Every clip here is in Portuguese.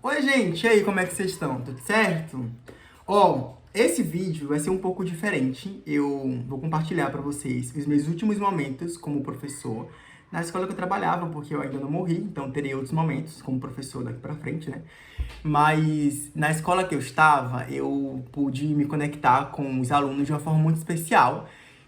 Oi, gente, e aí, como é que vocês estão? Tudo certo? Ó, esse vídeo vai ser um pouco diferente. Eu vou compartilhar pra vocês os meus últimos momentos como professor na escola que eu trabalhava, porque eu ainda não morri, então terei outros momentos como professor daqui pra frente, né? Mas na escola que eu estava, eu pude me conectar com os alunos de uma forma muito especial.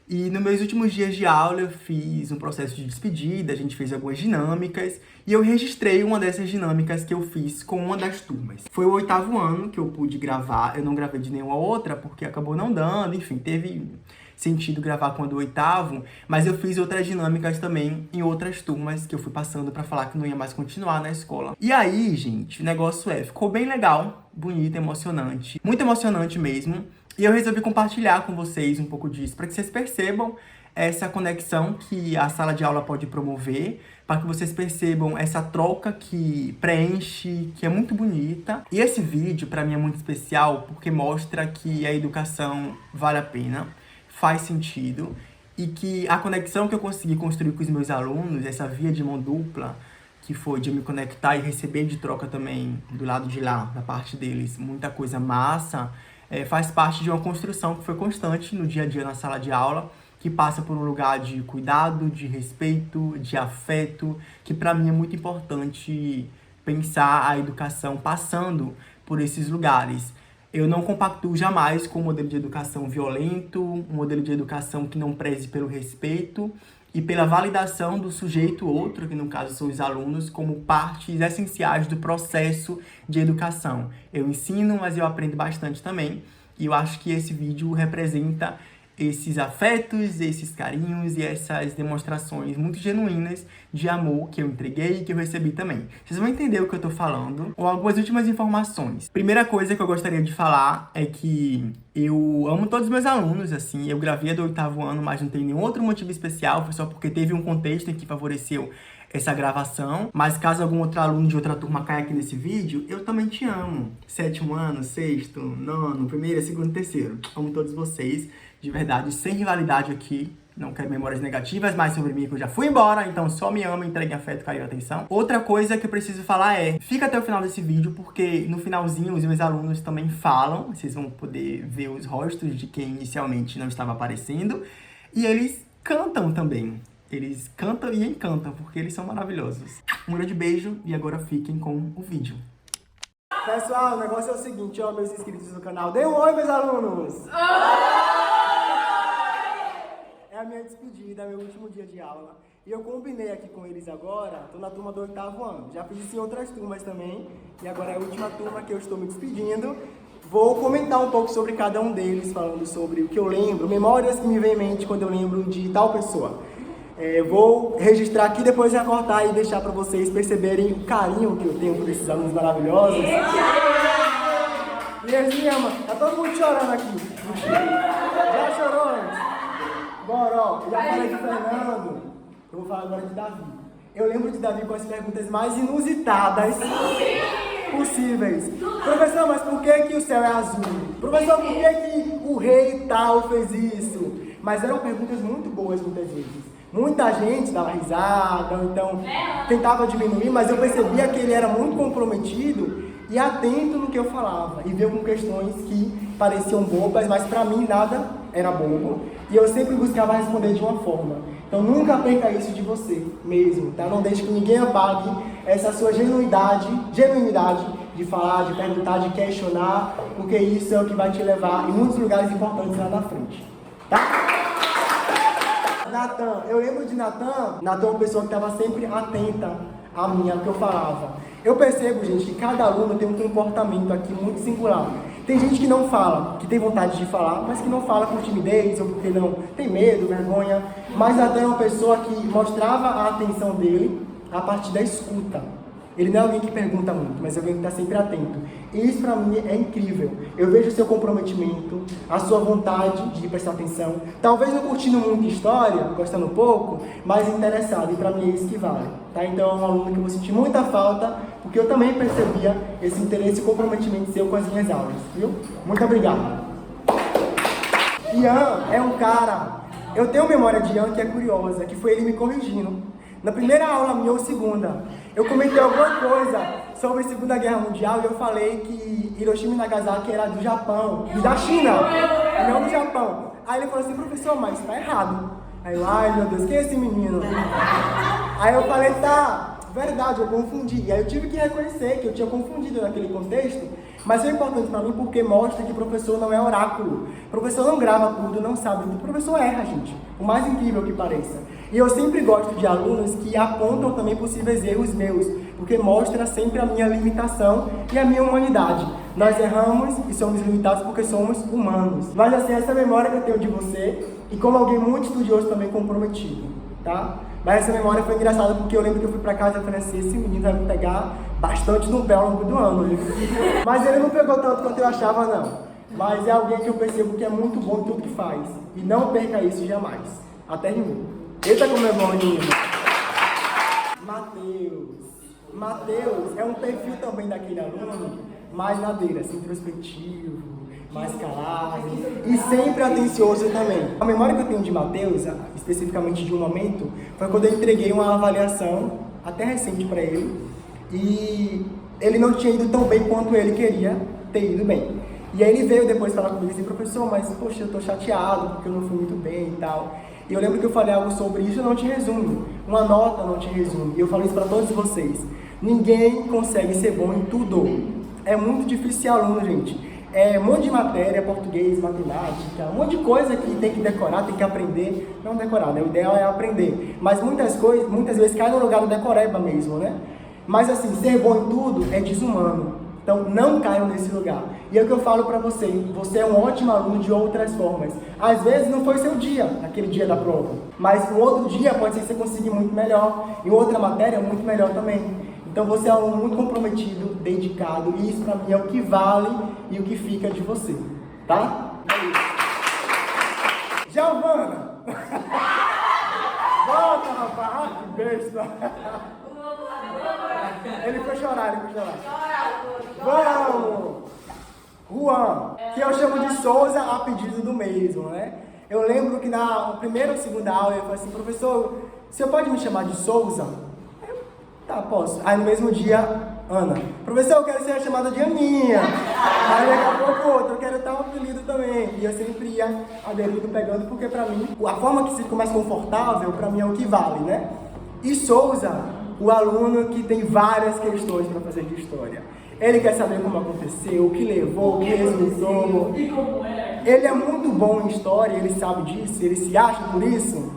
E nos meus últimos dias de aula, eu fiz um processo de despedida, a gente fez algumas dinâmicas, e eu registrei uma dessas dinâmicas que eu fiz com uma das turmas. Foi o 8º ano que eu pude gravar, eu não gravei de nenhuma outra, porque acabou não dando, enfim, teve sentido gravar com a do 8º, mas eu fiz outras dinâmicas também em outras turmas que eu fui passando pra falar que não ia mais continuar na escola. E aí, gente, o negócio ficou bem legal, bonito, emocionante, muito emocionante mesmo. E eu resolvi compartilhar com vocês um pouco disso, para que vocês percebam essa conexão que a sala de aula pode promover, para que vocês percebam essa troca que preenche, que é muito bonita. E esse vídeo, para mim, é muito especial, porque mostra que a educação vale a pena, faz sentido, e que a conexão que eu consegui construir com os meus alunos, essa via de mão dupla, que foi de me conectar e receber de troca também, do lado de lá, da parte deles, muita coisa massa, faz parte de uma construção que foi constante no dia a dia na sala de aula, que passa por um lugar de cuidado, de respeito, de afeto, que para mim é muito importante pensar a educação passando por esses lugares. Eu não compactuo jamais com um modelo de educação violento, um modelo de educação que não preze pelo respeito e pela validação do sujeito outro, que no caso são os alunos, como partes essenciais do processo de educação. Eu ensino, mas eu aprendo bastante também, e eu acho que esse vídeo representa esses afetos, esses carinhos e essas demonstrações muito genuínas de amor que eu entreguei e que eu recebi também. Vocês vão entender o que eu tô falando. Ou algumas últimas informações. Primeira coisa que eu gostaria de falar é que eu amo todos os meus alunos, assim. Eu gravei do 8º ano, mas não tem nenhum outro motivo especial. Foi só porque teve um contexto em que favoreceu essa gravação, mas caso algum outro aluno de outra turma caia aqui nesse vídeo, eu também te amo. 7º ano, 6º, 9º, 1º, 2º, 3º. Amo todos vocês, de verdade, sem rivalidade aqui. Não quero memórias negativas, mas sobre mim que eu já fui embora, então só me ama, entregue afeto, carinho e atenção. Outra coisa que eu preciso falar fica até o final desse vídeo, porque no finalzinho os meus alunos também falam, vocês vão poder ver os rostos de quem inicialmente não estava aparecendo, e eles cantam também. Eles cantam e encantam, porque eles são maravilhosos. Um grande beijo e agora fiquem com o vídeo. Pessoal, o negócio é o seguinte, ó, meus inscritos no canal. Dê um oi, meus alunos! É a minha despedida, é meu último dia de aula. E eu combinei aqui com eles agora, tô na turma do 8º ano. Já fiz isso em outras turmas também, e agora é a última turma que eu estou me despedindo. Vou comentar um pouco sobre cada um deles, falando sobre o que eu lembro, memórias que me vêm em mente quando eu lembro de tal pessoa. Vou registrar aqui, depois recortar e deixar para vocês perceberem o carinho que eu tenho por esses alunos maravilhosos. E eles me amam. Tá todo mundo chorando aqui. Já chorou antes? Bora, ó. Eu já falei de Fernando. Eu vou falar agora de Davi. Eu lembro de Davi com as perguntas mais inusitadas possíveis. Professor, mas por que o céu é azul? Professor, por que o rei tal fez isso? Mas eram perguntas muito boas muitas vezes. Muita gente dava risada, ou então tentava diminuir, mas eu percebia que ele era muito comprometido e atento no que eu falava. E veio com questões que pareciam bobas, mas para mim nada era bobo. E eu sempre buscava responder de uma forma. Então nunca perca isso de você mesmo, tá? Não deixe que ninguém apague essa sua genuinidade de falar, de perguntar, de questionar, porque isso é o que vai te levar em muitos lugares importantes lá na frente, tá? Natan, eu lembro de Natan é uma pessoa que estava sempre atenta a mim, ao que eu falava. Eu percebo, gente, que cada aluno tem um comportamento aqui muito singular. Tem gente que não fala, que tem vontade de falar, mas que não fala por timidez ou porque não tem medo, vergonha. Mas Natan é uma pessoa que mostrava a atenção dele a partir da escuta. Ele não é alguém que pergunta muito, mas é alguém que está sempre atento. E isso para mim é incrível. Eu vejo o seu comprometimento, a sua vontade de prestar atenção. Talvez não curtindo muito história, gostando pouco, mas interessado. E para mim é isso que vale. Tá? Então é um aluno que eu vou sentir muita falta, porque eu também percebia esse interesse e comprometimento seu com as minhas aulas. Viu? Muito obrigado. Ian é um cara... Eu tenho memória de Ian que é curiosa, que foi ele me corrigindo. Na primeira aula minha ou segunda, eu comentei alguma coisa sobre a Segunda Guerra Mundial e eu falei que Hiroshima e Nagasaki era do Japão e da China, e não do Japão. Aí ele falou assim, professor, mas tá errado. Aí eu, ai meu Deus, quem é esse menino? Aí eu falei, tá, verdade, eu confundi. E aí eu tive que reconhecer que eu tinha confundido naquele contexto, mas é importante para mim porque mostra que o professor não é oráculo. O professor não grava tudo, não sabe tudo. O professor erra, gente, o mais incrível que pareça. E eu sempre gosto de alunos que apontam também possíveis erros meus, porque mostra sempre a minha limitação e a minha humanidade. Nós erramos e somos limitados porque somos humanos. Mas assim, essa memória que eu tenho de você, e como alguém muito estudioso também comprometido, tá? Mas essa memória foi engraçada porque eu lembro que eu fui pra casa e falei assim, esse menino vai me pegar bastante no pé ao longo do ano. Mas ele não pegou tanto quanto eu achava, não. Mas é alguém que eu percebo que é muito bom em tudo que faz. E não perca isso jamais. Até rimou. Eita como é bom, menino. Matheus é um perfil também daquele aluno mais na dele, assim, introspectivo, mais calado e sempre atencioso também. A memória que eu tenho de Matheus, especificamente de um momento, foi quando eu entreguei uma avaliação, até recente para ele, e ele não tinha ido tão bem quanto ele queria ter ido bem. E aí ele veio depois falar comigo assim, professor, mas poxa, eu tô chateado porque eu não fui muito bem e tal. E eu lembro que eu falei algo sobre isso, não te resume, uma nota não te resume. E eu falo isso para todos vocês. Ninguém consegue ser bom em tudo. É muito difícil ser aluno, gente. É um monte de matéria, português, matemática, um monte de coisa que tem que decorar, tem que aprender. Não decorar, né? O ideal é aprender. Mas muitas vezes cai no lugar do decoreba mesmo, né? Mas assim, ser bom em tudo é desumano. Então não caiam nesse lugar. E é o que eu falo pra você, você é um ótimo aluno de outras formas. Às vezes não foi seu dia, naquele dia da prova. Mas um outro dia pode ser que você consiga muito melhor. E outra matéria muito melhor também. Então você é um aluno muito comprometido, dedicado. E isso pra mim é o que vale e o que fica de você. Tá? É isso. Giovana! Volta, rapaz! Que besta! Ele foi chorar. Vamos! Juan, que eu chamo de Souza a pedido do mesmo, né? Eu lembro que na primeira ou segunda aula ele falou assim, professor, você pode me chamar de Souza? Eu, tá, posso. Aí no mesmo dia, Ana, professor, eu quero ser chamada de Aninha. Aí daqui a pouco outro, eu quero estar um apelido também. E eu sempre ia aderindo, pegando, porque pra mim, a forma que se fica mais confortável, pra mim é o que vale, né? E Souza, o aluno que tem várias questões para fazer de história. Ele quer saber como aconteceu, o que levou, o que resultou. Ele é muito bom em história, ele sabe disso, ele se acha por isso.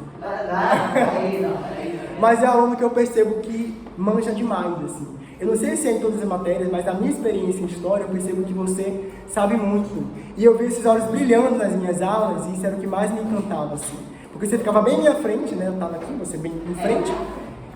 Mas é aluno que eu percebo que manja demais, assim. Eu não sei se é em todas as matérias, mas a minha experiência em história, eu percebo que você sabe muito. E eu vi esses olhos brilhando nas minhas aulas, e isso era o que mais me encantava, assim. Porque você ficava bem à minha frente, né? Eu estava aqui, você bem em frente.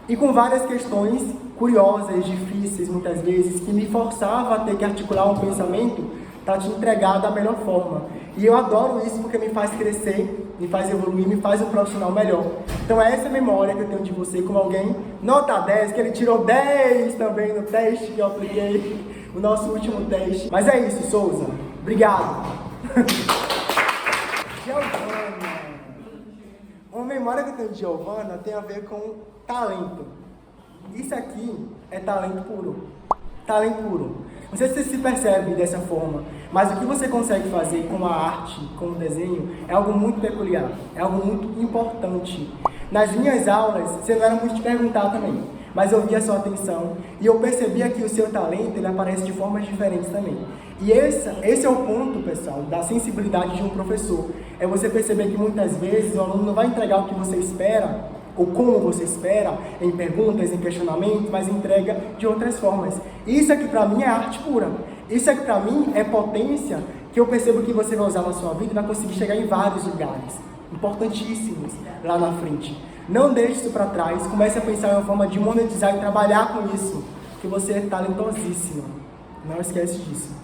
E com várias questões curiosas, difíceis, muitas vezes, que me forçava a ter que articular um pensamento para te entregar da melhor forma. E eu adoro isso porque me faz crescer, me faz evoluir, me faz um profissional melhor. Então é essa memória que eu tenho de você como alguém, nota 10, que ele tirou 10 também no teste que eu apliquei, o nosso último teste. Mas é isso, Souza. Obrigado. Giovana. Uma memória que eu tenho de Giovana tem a ver com talento. Isso aqui é talento puro. Talento puro. Não sei se você se percebe dessa forma, mas o que você consegue fazer com a arte, com o desenho, é algo muito peculiar, é algo muito importante. Nas minhas aulas, você não era muito de perguntar também, mas eu via a sua atenção e eu percebia que o seu talento, ele aparece de formas diferentes também. E esse é o ponto, pessoal, da sensibilidade de um professor. É você perceber que muitas vezes o aluno não vai entregar o que você espera, ou como você espera, em perguntas, em questionamentos, mas entrega de outras formas. Isso aqui pra mim é arte pura. Isso aqui pra mim é potência que eu percebo que você vai usar na sua vida e vai conseguir chegar em vários lugares importantíssimos lá na frente. Não deixe isso pra trás, comece a pensar em uma forma de monetizar e trabalhar com isso, que você é talentosíssimo. Não esquece disso.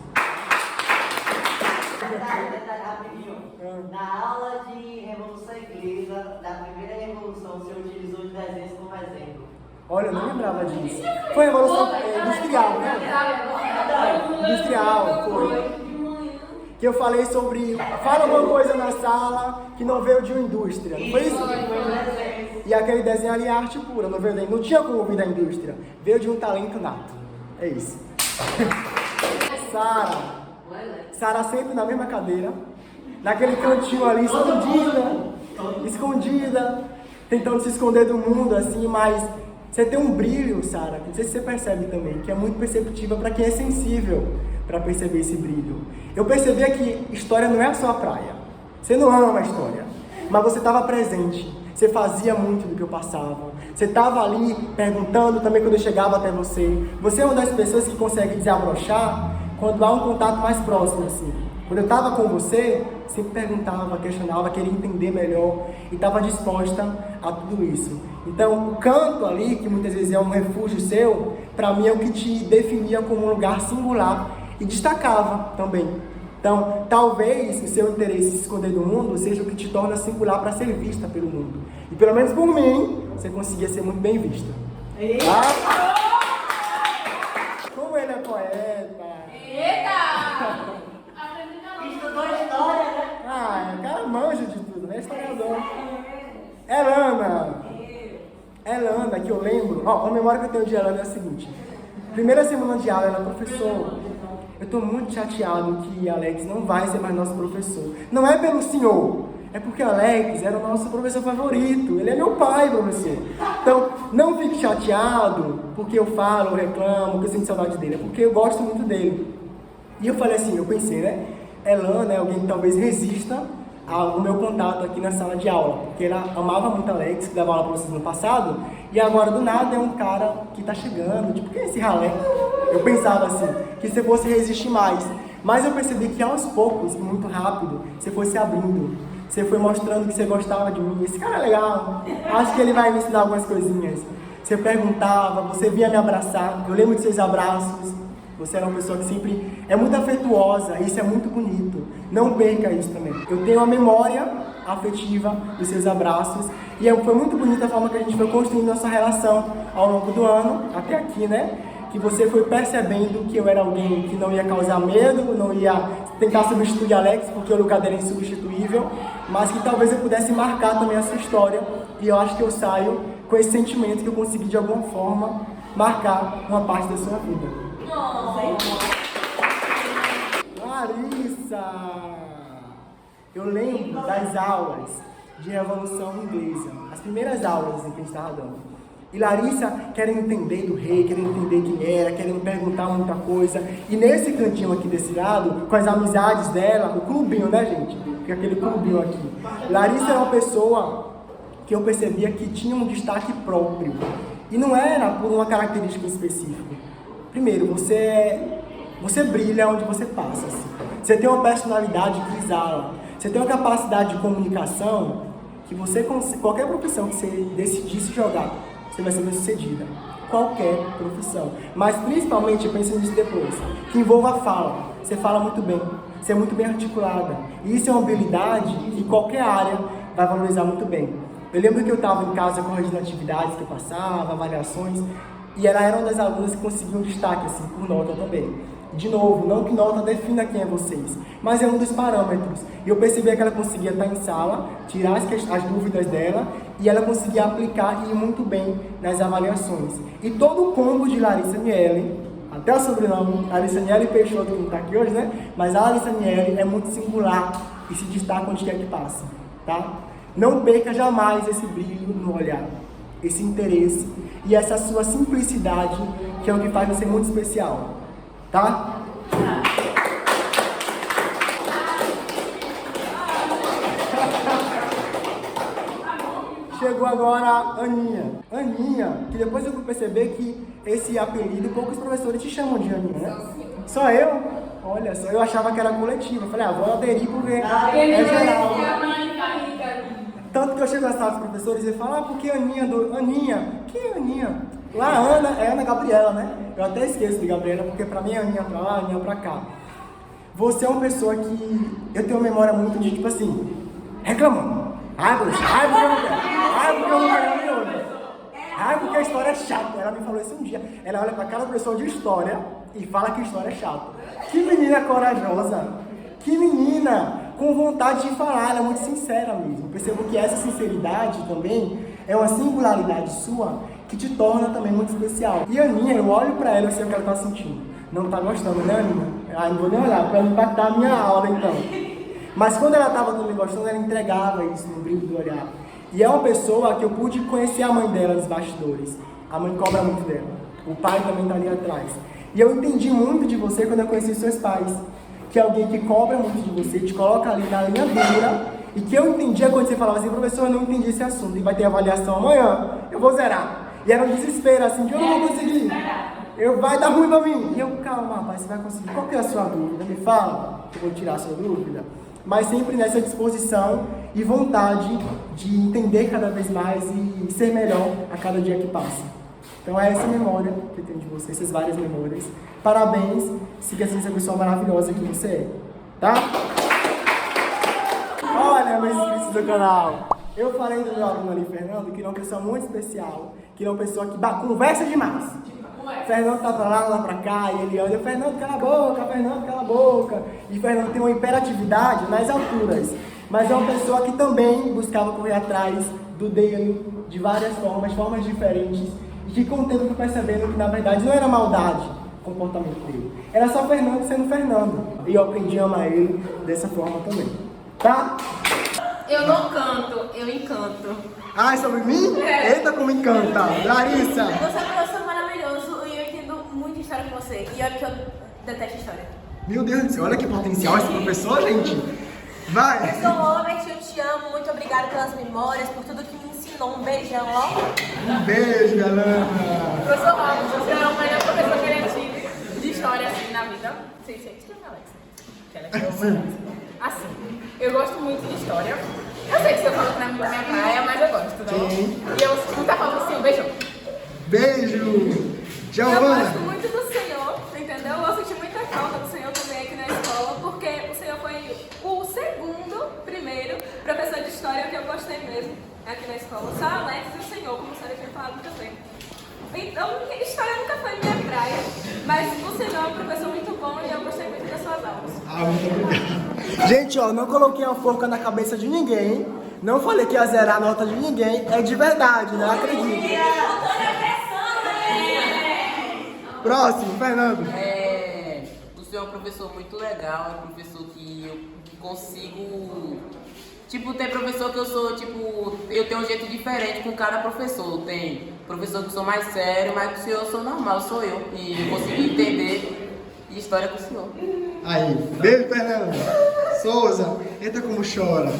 Na aula de Revolução Inglesa, da primeira Revolução, você utilizou os desenhos como exemplo. Olha, eu não lembrava disso. Foi a Revolução Industrial, né? Industrial, foi. Que eu falei sobre... Fala alguma coisa na sala que não veio de uma indústria. Não foi isso? E aquele desenho ali é arte pura, não veio daí. Não tinha como vir da indústria. Veio de um talento nato. É isso. Sara sempre na mesma cadeira, naquele cantinho ali, escondida, tentando se esconder do mundo, assim, mas você tem um brilho, Sara, não sei se você percebe também, que é muito perceptível para quem é sensível para perceber esse brilho. Eu percebi que história não é só a praia. Você não ama a história, mas você estava presente. Você fazia muito do que eu passava. Você estava ali perguntando também quando eu chegava até você. Você é uma das pessoas que consegue desabrochar quando há um contato mais próximo, assim. Quando eu estava com você, sempre perguntava, questionava, queria entender melhor e estava disposta a tudo isso. Então, o canto ali, que muitas vezes é um refúgio seu, para mim é o que te definia como um lugar singular e destacava também. Então, talvez o seu interesse em se esconder do mundo seja o que te torna singular para ser vista pelo mundo. E pelo menos por mim, você conseguia ser muito bem vista. Tá? Como ele é poeta! Eita! Estudou história, né? Ah, o cara manja de tudo, né? Historiador. Elana, que eu lembro... Ó, a memória que eu tenho de Elana é a seguinte. Primeira semana de aula, ela é professor. Eu tô muito chateado que Alex não vai ser mais nosso professor. Não é pelo senhor, é porque Alex era o nosso professor favorito. Ele é meu pai, professor. Então, não fique chateado porque eu falo, eu reclamo, que eu sinto saudade dele. É porque eu gosto muito dele. E eu falei assim, eu pensei, né? Elana é alguém que talvez resista ao meu contato aqui na sala de aula. Porque ela amava muito Alex, que dava aula para vocês no passado. E agora, do nada, é um cara que tá chegando. Tipo, quem é esse ralé? Eu pensava assim, que você fosse resistir mais. Mas eu percebi que aos poucos, e muito rápido, você foi se abrindo. Você foi mostrando que você gostava de mim. Esse cara é legal. Acho que ele vai me ensinar algumas coisinhas. Você perguntava, você vinha me abraçar. Eu lembro de seus abraços. Você era uma pessoa que sempre é muito afetuosa. Isso é muito bonito. Não perca isso também. Eu tenho uma memória afetiva dos seus abraços. E foi muito bonita a forma que a gente foi construindo nossa relação ao longo do ano, até aqui, né? Que você foi percebendo que eu era alguém que não ia causar medo, não ia tentar substituir Alex, porque o lugar dele é insubstituível, mas que talvez eu pudesse marcar também a sua história, e eu acho que eu saio com esse sentimento que eu consegui de alguma forma marcar uma parte da sua vida. Larissa! Eu lembro das aulas de Revolução Inglesa, as primeiras aulas que a gente estava dando. E Larissa querendo entender do rei, querendo entender quem era, querendo perguntar muita coisa. E nesse cantinho aqui desse lado, com as amizades dela, o clubinho, né, gente? Porque aquele clubinho aqui. Larissa era uma pessoa que eu percebia que tinha um destaque próprio. E não era por uma característica específica. Primeiro, você brilha onde você passa. Assim. Você tem uma personalidade que exala. Você tem uma capacidade de comunicação que você, qualquer profissão que você decidisse jogar, você vai ser bem sucedida. Qualquer profissão. Mas principalmente, pense nisso depois, que envolva a fala. Você fala muito bem, você é muito bem articulada. E isso é uma habilidade que qualquer área vai valorizar muito bem. Eu lembro que eu estava em casa corrigindo atividades que eu passava, avaliações, e ela era uma das alunas que conseguiu um destaque, assim, por nota também. De novo, não que nota defina quem é vocês, mas é um dos parâmetros. E eu percebi que ela conseguia estar em sala, tirar as dúvidas dela, e ela conseguia aplicar e ir muito bem nas avaliações. E todo o combo de Larissa Miele, até o sobrenome, Larissa Miele Peixoto, que não está aqui hoje, né? Mas a Larissa Miele é muito singular e se destaca onde quer que passe, tá? Não perca jamais esse brilho no olhar, esse interesse e essa sua simplicidade, que é o que faz você muito especial. Tá? Chegou agora a Aninha. Aninha, que depois eu fui perceber que esse apelido, poucos professores te chamam de Aninha, né? Só eu? Olha só, eu achava que era coletivo. Eu falei, vou aderir porque é geral. Tanto que eu chego na sala dos professores e falo, por que Aninha? Aninha? Quem é Aninha? Lá a Ana é Ana Gabriela, né? Eu até esqueço de Gabriela, porque pra mim é Aninha pra lá, Aninha pra cá. Você é uma pessoa que eu tenho uma memória muito de, tipo assim, reclamando. Ai, porque eu não quero. Ai, porque eu não quero hoje. Ai, porque a história é chata. Ela me falou isso um dia. Ela olha pra cada professor de história e fala que história é chata. Que menina corajosa. Que menina com vontade de falar. Ela é muito sincera mesmo. Percebo que essa sinceridade também é uma singularidade sua que te torna também muito especial. E a Aninha, eu olho pra ela e sei o que ela tá sentindo. não tá gostando, né, Nina? Ah, não vou nem olhar, pra impactar a minha aula, então. Mas quando ela tava também gostando, ela entregava isso no brilho do olhar. E é uma pessoa que eu pude conhecer a mãe dela nos bastidores. A mãe cobra muito dela. O pai também tá ali atrás. E eu entendi muito de você quando eu conheci seus pais. Que é alguém que cobra muito de você, te coloca ali na linha dura. E que eu entendia quando você falava assim, professor, eu não entendi esse assunto. E vai ter avaliação amanhã, eu vou zerar. E era um desespero, assim, que eu não vou conseguir. Vai dar ruim pra mim. E eu, calma, rapaz, você vai conseguir. Qual que é a sua dúvida? Me fala, que eu vou tirar a sua dúvida. Mas sempre nessa disposição e vontade de entender cada vez mais e ser melhor a cada dia que passa. Então é essa memória que eu tenho de você, essas várias memórias. Parabéns, siga sendo essa pessoa maravilhosa que você é, tá? Olha, meus inscritos do canal, eu falei do meu aluno ali, Fernando, que ele é uma pessoa muito especial, que ele é uma pessoa que conversa demais. Fernando tá pra lá pra cá, e ele olha, Fernando, cala a boca, Fernando, cala a boca. E Fernando tem uma hiperatividade nas alturas, mas é uma pessoa que também buscava correr atrás do dele, de várias formas diferentes, e que com o tempo eu fui percebendo que na verdade não era maldade o comportamento dele, era só Fernando sendo Fernando. E eu aprendi a amar ele dessa forma também, tá? Eu não canto, eu encanto. Ah, é sobre mim? Eita, como encanta! Larissa! Você é um professor maravilhoso e eu entendo muito história com você. E olha que eu detesto história. Meu Deus do céu, olha que potencial esse professor, gente! Vai! Professor Robert, eu te amo. Muito obrigada pelas memórias, por tudo que me ensinou. Um beijão, ó. Um beijo, galera! Professor Robert, você é o melhor professor que eu tive de história assim na vida. Sei que é Alex. Assim, eu gosto muito de história. Eu sei que você falou que não é muito minha praia, mas eu gosto, né? Sim. E eu nunca falo assim, um beijão. Beijo! Eu Giovana! gosto muito do Senhor, entendeu? Eu senti muita falta do Senhor também aqui na escola, porque o Senhor foi o primeiro professor de história que eu gostei mesmo aqui na escola. Só Alex e o Senhor, como a senhora tinha falado também. Então, história nunca foi minha praia, mas o Senhor é um professor muito bom e eu gostei muito das suas aulas. Ah, muito obrigado. Gente, ó, não coloquei uma forca na cabeça de ninguém, não falei que ia zerar a nota de ninguém, é de verdade, né? Acredito. Próximo, Fernando. O senhor é um professor muito legal, é um professor que eu consigo... Tipo, tem professor que eu sou, tipo, eu tenho um jeito diferente com cada professor. Tem professor que sou mais sério, mas com o senhor eu sou normal, sou eu. E eu consigo entender história com o senhor. Aí, beijo, Fernando. Souza, eita como chora.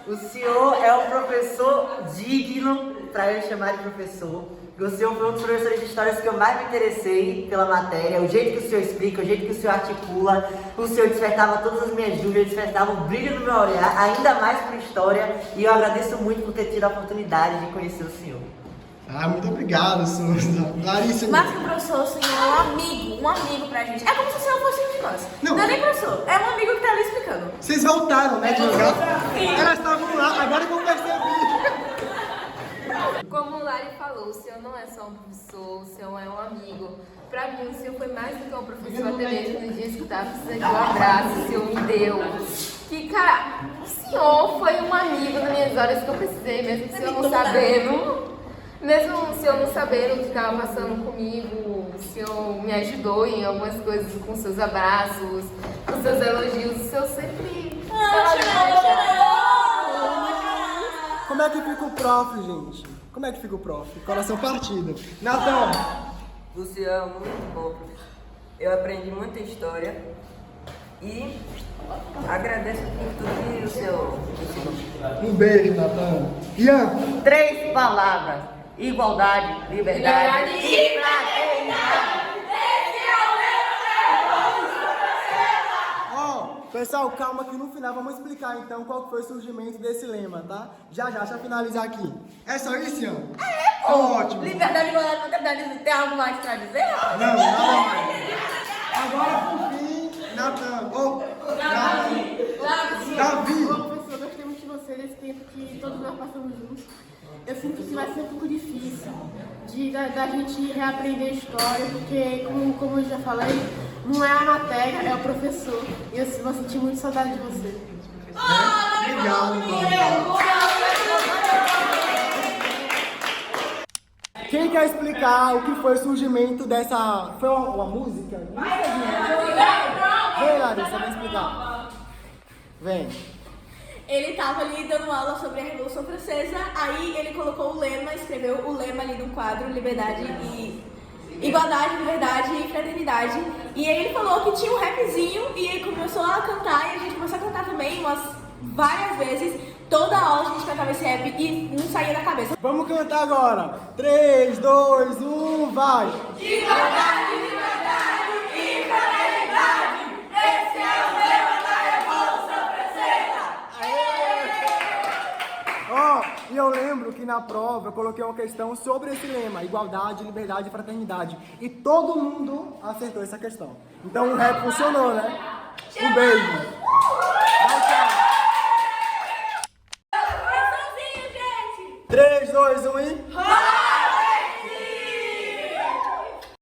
O senhor é um professor digno para eu chamar de professor. O senhor foi um dos professores de histórias que eu mais me interessei pela matéria. O jeito que o senhor explica, o jeito que o senhor articula, o senhor despertava todas as minhas dúvidas, despertava um brilho no meu olhar, ainda mais para história. E eu agradeço muito por ter tido a oportunidade de conhecer o senhor. Ah, muito obrigado, Souza. Larissa. Mas que o professor, o Senhor é um amigo pra gente. É como se o Senhor fosse um de nós. Não. Não é nem professor, é um amigo que tá ali explicando. Vocês voltaram, né, de lugar? Elas estavam lá, agora que eu percebi. Como o Lari falou, o Senhor não é só um professor, o Senhor é um amigo. Pra mim, o Senhor foi mais do que um professor, até mesmo nos dias que eu tava precisando de um abraço, o Senhor me deu. Que, cara, o Senhor foi um amigo nas minhas horas que eu precisei, mesmo o Senhor não sabendo. Mesmo o Senhor não sabendo o que estava passando comigo, o Senhor me ajudou em algumas coisas com seus abraços, com seus elogios. O Senhor sempre... Como é que fica o prof, gente? Como é que fica o prof? Coração partido. Natão. O senhor é muito bom, professor. Eu aprendi muita história e agradeço por tudo que o senhor ensinou. Um beijo, Natão. Ian. 3 palavras: igualdade, liberdade e fraternidade. Ó, pessoal, calma que no final vamos explicar então qual foi o surgimento desse lema, tá? Já, deixa eu finalizar aqui. É só isso, Ian? Ótimo. Liberdade, igualdade, fraternidade, tem algo mais pra dizer? Não, nada mais. Agora, por fim, Nathan. Davi. Professor, eu gostei muito de você nesse tempo que todos nós passamos juntos. Eu sinto que vai ser um pouco difícil da gente reaprender história, porque, como eu já falei, não é a matéria, é o professor. E eu vou sentir muito saudade de você. Obrigado, Quem quer explicar o que foi o surgimento dessa... Foi uma música? Vem, Larissa, vem explicar. Vem. Ele estava ali dando aula sobre a Revolução Francesa, aí ele colocou o lema, escreveu o lema ali no quadro, liberdade e... Igualdade, liberdade e fraternidade. E aí ele falou que tinha um rapzinho e ele começou a cantar e a gente começou a cantar também várias vezes. Toda aula a gente cantava esse rap e não saía da cabeça. Vamos cantar agora. 3, 2, 1, vai! Igualdade, liberdade e fraternidade. Esse é o lema da Revolução Francesa. Ó, e eu lembro que na prova eu coloquei uma questão sobre esse lema, igualdade, liberdade e fraternidade. E todo mundo acertou essa questão. Então o rap funcionou, né? Um beijo. Vai, tchau. 3, 2, 1 e...